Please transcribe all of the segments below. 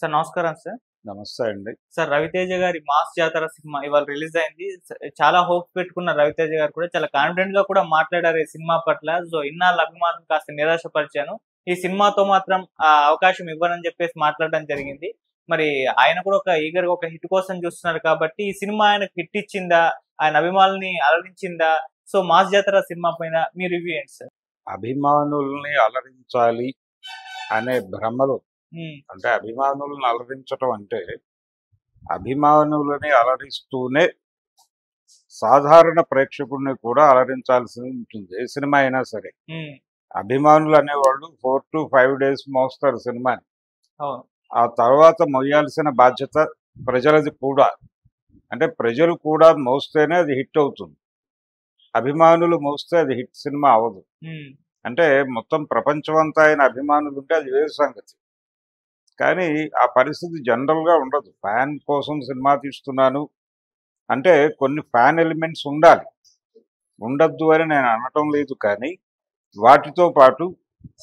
Sir నమస్కారం sir. నమస్తే అండి. సార్ 'రవితేజ' గారి 'మాస్ జాతర' సినిమా ఇవాళ రిలీజ్ అయింది. చాలా హోప్స్ పెట్టుకున్న 'రవితేజ' గారు కూడా చాలా కాన్ఫిడెంట్‌గా కూడా మాట్లాడారు ఈ సినిమా పట్ల. సో, ఇన్నాళ్ళ అభిమానులను కాస్త నిరాశపరిచాను. ఈ సినిమాతో మాత్రం అవకాశం ఇవ్వనని చెప్పేసి మాట్లాడడం జరిగింది. మరి ఆయన కూడా ఒక ఈగర్‌గా ఒక హిట్ కోసం చూస్తున్నారు కాబట్టి ఈ సినిమా ఆయనకు హిట్ ఇచ్చిందా? ఆయన అభిమానుల్ని అలరించిందా? సో, 'మాస్ జాతర' సినిమా పైన మీ రివ్యూ ఏంటి సార్? అభిమానుల్ని అలరించాలి అనే భ్రమలో హ్మ్. అంటే అభిమానులను అలరించటం అంటే, అభిమానులని అలరిస్తూనే సాధారణ ప్రేక్షకుడిని కూడా అలరించాల్సి ఉంటుంది. ఏ సినిమా అయినా సరే. హ్మ్. అభిమానులు అనేవాళ్ళు 4-5 డేస్ మోస్తారు సినిమాని. అవును. ఆ తర్వాత మొయ్యాల్సిన బాధ్యత ప్రజలది కూడా. అంటే ప్రజలు కూడా మోస్తేనే అది హిట్ అవుతుంది. అభిమానులు మోస్తే అది హిట్ సినిమా అవ్వదు. హ్మ్. అంటే మొత్తం ప్రపంచమంతా ఆయన అభిమానులుంటే అది వేరు సంగతి. కానీ ఆ పరిస్థితి జనరల్‌గా ఉండదు. ఫ్యాన్ కోసం సినిమా తీస్తున్నాను అంటే కొన్ని ఫ్యాన్ ఎలిమెంట్స్ ఉండాలి. ఉండొద్దు అని నేను అనటం లేదు కానీ, వాటితో పాటు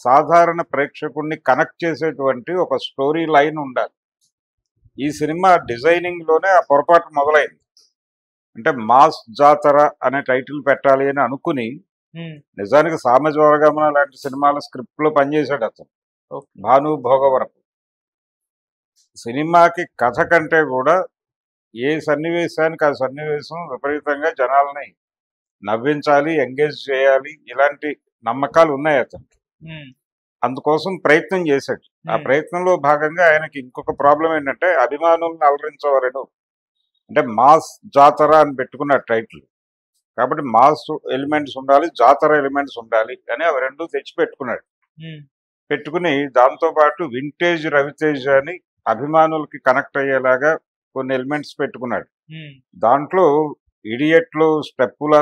సాధారణ ప్రేక్షకుడిని కనెక్ట్ చేసేటువంటి ఒక స్టోరీ లైన్ ఉండాలి. ఈ సినిమా డిజైనింగ్‌లోనే ఆ పొరపాటు మొదలైంది. అంటే 'మాస్ జాతర' అనే టైటిల్ పెట్టాలి అని అనుకుని, హ్మ్. నిజానికి 'సామజవరగమన' లాంటి సినిమాల స్క్రిప్ట్‌లో పనిచేశాడు అతను. ఓకే. భాను భోగవరపు. సినిమాకి కథ కంటే కూడా ఏ సన్నివేశానికి ఆ సన్నివేశం విపరీతంగా జనాల్ని నవ్వించాలి, ఎంగేజ్ చేయాలి, ఇలాంటి నమ్మకాలు ఉన్నాయి అతనికి. హ్మ్. అందుకోసం ప్రయత్నం చేశాడు. ఆ హ్మ్. ప్రయత్నంలో భాగంగా ఆయనకి ఇంకొక ప్రాబ్లం ఏంటంటే, అభిమానులను అలరించవలను అంటే మాస్ జాతర అని పెట్టుకున్న టైటిల్. కాబట్టి మాస్ ఎలిమెంట్స్ ఉండాలి, జాతర ఎలిమెంట్స్ ఉండాలి అని అవి రెండు తెచ్చి పెట్టుకున్నాడు. హ్మ్. పెట్టుకుని దాంతో పాటు వింటేజ్ రవితేజ అని అభిమానులకి కనెక్ట్ అయ్యేలాగా కొన్ని ఎలిమెంట్స్ పెట్టుకున్నాడు. హ్మ్. దాంట్లో ఇడియట్లు స్టెప్పులు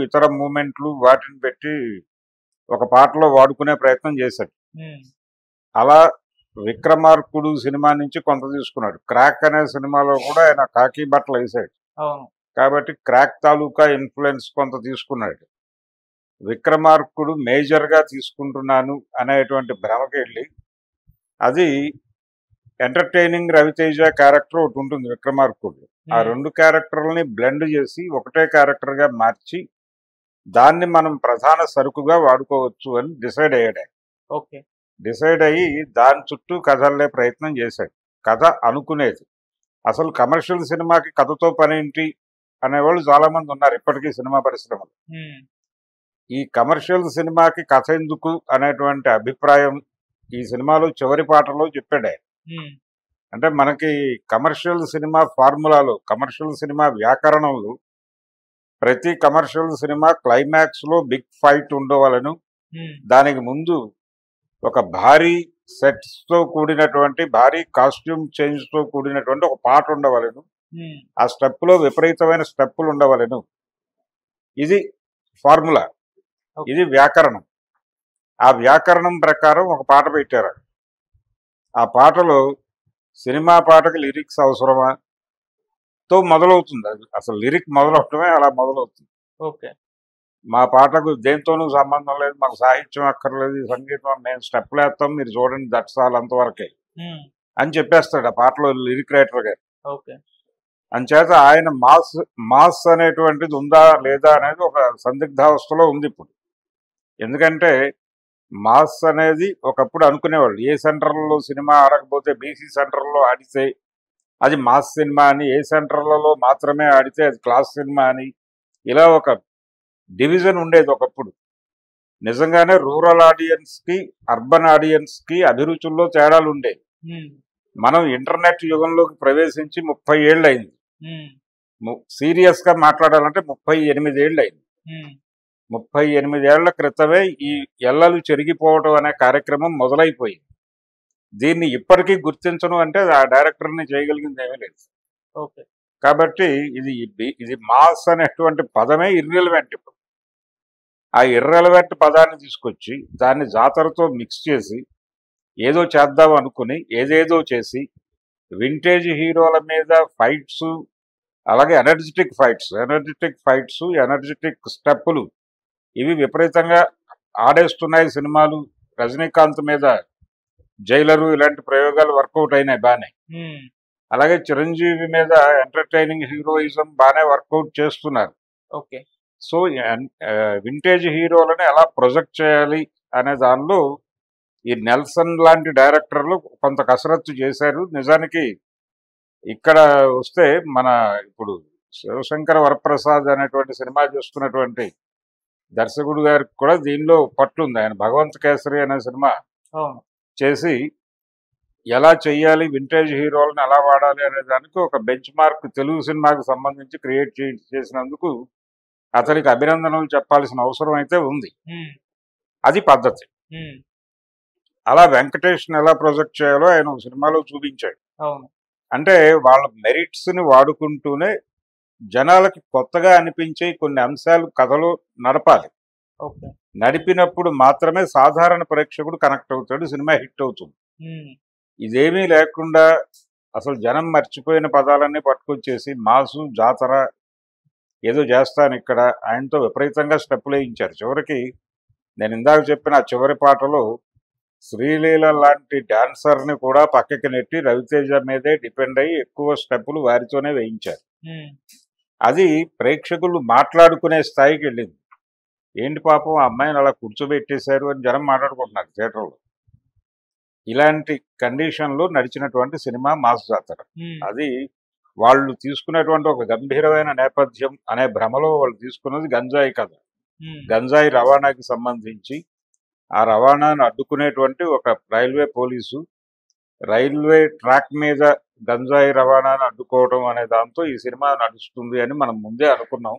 ఇతర మూమెంట్లు వాటిని పెట్టి ఒక పాటలో వాడుకునే ప్రయత్నం చేశాడు. హ్మ్. అలా 'విక్రమార్కుడు' సినిమా నుంచి కొంత తీసుకున్నాడు. 'క్రాక్' అనే సినిమాలో కూడా ఆయన కాకి బట్టలు వేసాడు. అవును. కాబట్టి 'క్రాక్' తాలూకా ఇన్ఫ్లుయెన్స్ కొంత తీసుకున్నాడు. 'విక్రమార్కుడు' మేజర్గా తీసుకుంటున్నాను అనేటువంటి భ్రమకి వెళ్ళి, అది ఎంటర్టైనింగ్ రవితేజ క్యారెక్టర్ ఒకటి ఉంటుంది 'విక్రమార్కుడు'. ఆ హ్మ్. రెండు క్యారెక్టర్లని బ్లెండ్ చేసి ఒకటే క్యారెక్టర్గా మార్చి దాన్ని మనం ప్రధాన సరుకుగా వాడుకోవచ్చు అని డిసైడ్ అయ్యాడు ఆయన. ఓకే. డిసైడ్ అయ్యి దాని చుట్టూ కథల్లే ప్రయత్నం చేశాడు. కథ అనుకునేది. అసలు కమర్షియల్ సినిమాకి కథతో పనేంటి అనేవాళ్ళు చాలా మంది ఉన్నారు ఇప్పటికీ సినిమా పరిశ్రమలో. హ్మ్. ఈ కమర్షియల్ సినిమాకి కథ ఎందుకు అనేటువంటి అభిప్రాయం ఈ సినిమాలో చివరి పాటలో చెప్పాడు ఆయన. హ్మ్. అంటే మనకి కమర్షియల్ సినిమా ఫార్ములాలో, కమర్షియల్ సినిమా వ్యాకరణంలో ప్రతి కమర్షియల్ సినిమా క్లైమాక్స్ లో బిగ్ ఫైట్ ఉండవలను. హ్మ్. దానికి ముందు ఒక భారీ సెట్స్ తో కూడినటువంటి భారీ కాస్ట్యూమ్ చేంజ్ తో కూడినటువంటి ఒక పాట ఉండవలను. హ్మ్. ఆ స్టెప్ లో విపరీతమైన స్టెప్పులు ఉండవలను. ఇది ఫార్ములా, ఓకే. ఇది వ్యాకరణం. ఆ వ్యాకరణం ప్రకారం ఒక పాట పెట్టారు. ఆ పాటలో సినిమా పాటకు లిరిక్స్ అవసరమా తో మొదలవుతుంది. అది అసలు లిరిక్ మొదలవటమే అలా మొదలవుతుంది. ఓకే. మా పాటకు దేనితోనూ సంబంధం లేదు, మాకు సాహిత్యం అక్కర్లేదు, ఈ సంగీతం మేము స్టెప్లు వేస్తాం, మీరు చూడండి, దట్స్ ఆల్, అంతవరకే హ్మ్. అని చెప్పేస్తాడు ఆ పాటలో లిరిక్ రైటర్ గారు. ఓకే. అంచేత ఆయన మాస్ మాస్ అనేటువంటిది ఉందా లేదా అనేది ఒక సందిగ్ధావస్థలో ఉంది ఇప్పుడు. ఎందుకంటే మాస్ అనేది ఒకప్పుడు అనుకునేవాళ్ళు, ఏ సెంటర్లలో సినిమా ఆడకపోతే బీసీ సెంటర్లో ఆడితే అది మాస్ సినిమా అని, ఏ సెంటర్లలో మాత్రమే ఆడితే అది క్లాస్ సినిమా అని, ఇలా ఒక డివిజన్ ఉండేది ఒకప్పుడు. నిజంగానే రూరల్ ఆడియన్స్ కి, అర్బన్ ఆడియన్స్ కి అభిరుచుల్లో తేడాలు ఉండేవి. హ్మ్. మనం ఇంటర్నెట్ యుగంలోకి ప్రవేశించి 30 ఏళ్ళు అయింది. హ్మ్. సీరియస్ గా మాట్లాడాలంటే 38 ఏళ్ళు అయింది. హ్మ్. 38 ఏళ్ల క్రితమే ఈ ఎల్లలు చెరిగిపోవడం అనే కార్యక్రమం మొదలైపోయింది. దీన్ని ఇప్పటికీ గుర్తించను అంటే ఆ డైరెక్టర్ని చేయగలిగింది ఏమీ లేదు. ఓకే. కాబట్టి ఇది మాస్ అనేటువంటి పదమే ఇర్రెలవెంట్ ఇప్పుడు. ఆ ఇర్రెలవెంట్ పదాన్ని తీసుకొచ్చి దాన్ని జాతరతో మిక్స్ చేసి ఏదో చేద్దాం అనుకుని ఏదేదో చేసి వింటేజ్ హీరోల మీద ఫైట్స్, అలాగే ఎనర్జెటిక్ స్టెప్పులు ఇవి విపరీతంగా ఆడేస్తున్నాయి సినిమాలు. రజనీకాంత్ మీద జైలరు ఇలాంటి ప్రయోగాలు వర్కౌట్ అయినాయి బానే. ఉమ్, అలాగే చిరంజీవి మీద ఎంటర్టైనింగ్ హీరోయిజం బానే వర్కౌట్ చేస్తున్నారు. ఓకే. సో వింటేజ్ హీరోలని ఎలా ప్రొజెక్ట్ చేయాలి అనే దానిలో ఈ నెల్సన్ లాంటి డైరెక్టర్లు కొంత కసరత్తు చేశారు. నిజానికి ఇక్కడ వస్తే మన ఇప్పుడు శివశంకర వరప్రసాద్ అనేటువంటి సినిమా చేస్తున్నటువంటి దర్శకుడు గారికి కూడా దీనిలో పట్టుంది. ఆయన భగవంత్ కేసరి అనే సినిమా అవును. చేసి ఎలా చెయ్యాలి, వింటేజ్ హీరోలను ఎలా వాడాలి అనే దానికి ఒక బెంచ్ మార్క్ తెలుగు సినిమాకు సంబంధించి క్రియేట్ చేసినందుకు అతనికి అభినందనలు చెప్పాల్సిన అవసరం అయితే ఉంది. ఉమ్, అది పద్ధతి. ఉమ్, అలా వెంకటేష్ని ఎలా ప్రొజెక్ట్ చేయాలో ఆయన ఒక సినిమాలో చూపించాడు. అవును. అంటే వాళ్ళ మెరిట్స్ని వాడుకుంటూనే జనాలకి కొత్తగా అనిపించే కొన్ని అంశాలు కథలో నడపాలి. ఓకే. నడిపినప్పుడు మాత్రమే సాధారణ ప్రేక్షకుడు కనెక్ట్ అవుతాడు, సినిమా హిట్ అవుతుంది. ఉమ్, ఇదేమీ లేకుండా అసలు జనం మర్చిపోయిన పదాలన్నీ పట్టుకొచ్చేసి మాసు జాతర ఏదో చేస్తాను ఇక్కడ ఆయనతో విపరీతంగా స్టెప్పులు వేయించారు. చివరికి నేను ఇందాక చెప్పిన ఆ చివరి పాటలో శ్రీలీల లాంటి డాన్సర్ని కూడా పక్కకి నెట్టి రవితేజ మీదే డిపెండ్ అయ్యి ఎక్కువ స్టెప్పులు వారితోనే వేయించారు. ఉమ్, అది ప్రేక్షకులు మాట్లాడుకునే స్థాయికి వెళ్ళింది. ఏంటి పాపం ఆ అమ్మాయిని అలా కూర్చోబెట్టేశారు అని జనం మాట్లాడుకుంటున్నారు థియేటర్లో. ఇలాంటి కండిషన్లో నడిచినటువంటి సినిమా మాస్ జాతర. ఉమ్, అది వాళ్ళు తీసుకున్నటువంటి ఒక గంభీరమైన నేపథ్యం అనే భ్రమలో వాళ్ళు తీసుకున్నది గంజాయి కథ. ఉమ్, గంజాయి రవాణాకి సంబంధించి ఆ రవాణాను అడ్డుకునేటువంటి ఒక రైల్వే పోలీసు రైల్వే ట్రాక్ మీద గంజాయి రవాణాను అడ్డుకోవడం అనే దాంతో ఈ సినిమా నడుస్తుంది అని మనం ముందే అనుకున్నాం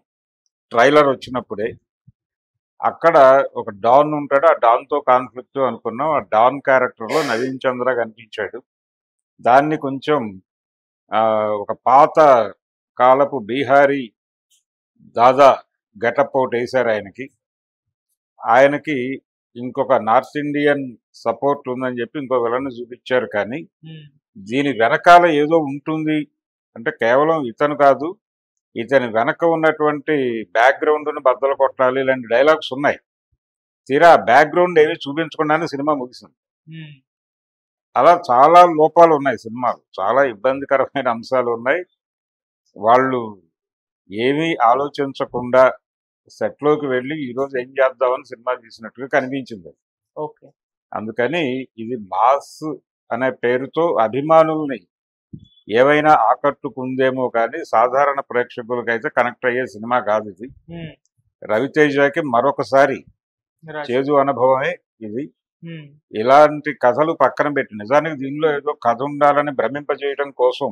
ట్రైలర్ వచ్చినప్పుడే. అక్కడ ఒక డాన్ ఉంటాడు, ఆ డాన్తో కాన్ఫ్లిక్ట్ అనుకున్నాం. ఆ డాన్ క్యారెక్టర్లో నవీన్ చంద్ర కనిపించాడు. దాన్ని కొంచెం ఒక పాత కాలపు బీహారీ దాదా గెటప్ ఒకటి వేశారు ఆయనకి ఇంకొక నార్త్ ఇండియన్ సపోర్ట్ ఉందని చెప్పి ఇంకో విలన్ని చూపించారు. కానీ ఉమ్, దీని వెనకాల ఏదో ఉంటుంది అంటే కేవలం ఇతను కాదు, ఇతని వెనక ఉన్నటువంటి బ్యాక్గ్రౌండ్ను బద్దలు కొట్టాలి ఇలాంటి డైలాగ్స్ ఉన్నాయి. తీరా బ్యాక్గ్రౌండ్ ఏమీ చూపించకుండానే సినిమా ముగిసింది. ఉమ్, అలా చాలా లోపాలు ఉన్నాయి సినిమాలు, చాలా ఇబ్బందికరమైన అంశాలు ఉన్నాయి. వాళ్ళు ఏమీ ఆలోచించకుండా సెట్లోకి వెళ్ళి ఈరోజు ఏం చేద్దామని సినిమా తీసినట్టుగా కనిపించింది. ఓకే. అందుకని ఇది మాస్ అనే పేరుతో అభిమానుల్ని ఏవైనా ఆకట్టుకుందేమో కానీ సాధారణ ప్రేక్షకులకైతే కనెక్ట్ అయ్యే సినిమా కాదు ఇది. ఉమ్, రవితేజకి మరొకసారి రాజ్. చేదు అనుభవమే ఇది. ఉమ్, ఇలాంటి కథలు పక్కన పెట్టి నిజానికి దీనిలో ఏదో కథ ఉండాలని భ్రమింపజేయడం కోసం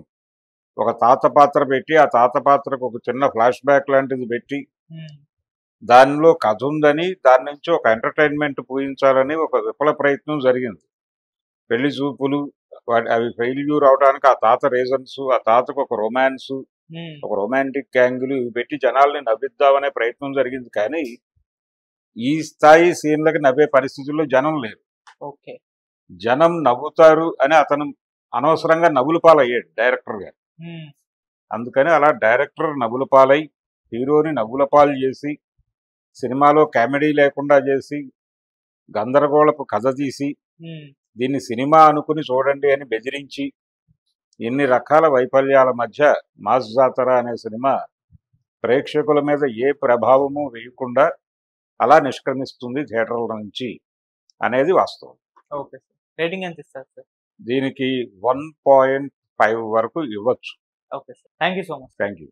ఒక తాత పాత్ర పెట్టి ఆ తాత పాత్రకు ఒక చిన్న ఫ్లాష్ బ్యాక్ లాంటిది పెట్టి ఉమ్, దానిలో కథ ఉందని దాని నుంచి ఒక ఎంటర్టైన్మెంట్ పూయించాలని ఒక విఫల ప్రయత్నం జరిగింది. పెళ్లి చూపులు అవి ఫెయిల్యూర్ అవడానికి ఆ తాత రీజన్స్, ఆ తాతకు ఒక రొమాన్స్, ఉమ్, ఒక రొమాంటిక్ యాంగిల్ ఇవి పెట్టి జనాల్ని నవ్విద్దామనే ప్రయత్నం జరిగింది. కానీ ఈ స్థాయి సీన్లకి నవ్వే పరిస్థితుల్లో జనం లేరు. ఓకే. జనం నవ్వుతారు అని అతను అనవసరంగా నవ్వుల పాలయ్యాడు డైరెక్టర్ గారు. ఉమ్, అందుకని అలా డైరెక్టర్ నవ్వుల పాలై హీరోని నవ్వుల పాలు చేసి సినిమాలో కామెడీ లేకుండా చేసి గందరగోళపు కథ తీసి ఉమ్, దీన్ని సినిమా అనుకుని చూడండి అని బెదిరించి ఇన్ని రకాల వైఫల్యాల మధ్య మాస్ జాతర అనే సినిమా ప్రేక్షకుల మీద ఏ ప్రభావము వేయకుండా అలా నిష్క్రమిస్తుంది థియేటర్ల నుంచి అనేది వాస్తవం. Okay sir. రేటింగ్ ఎంత ఇస్తారు సార్? దీనికి 1.5 వరకు ఇవ్వచ్చు. Okay sir. Thank you so much. Thank you.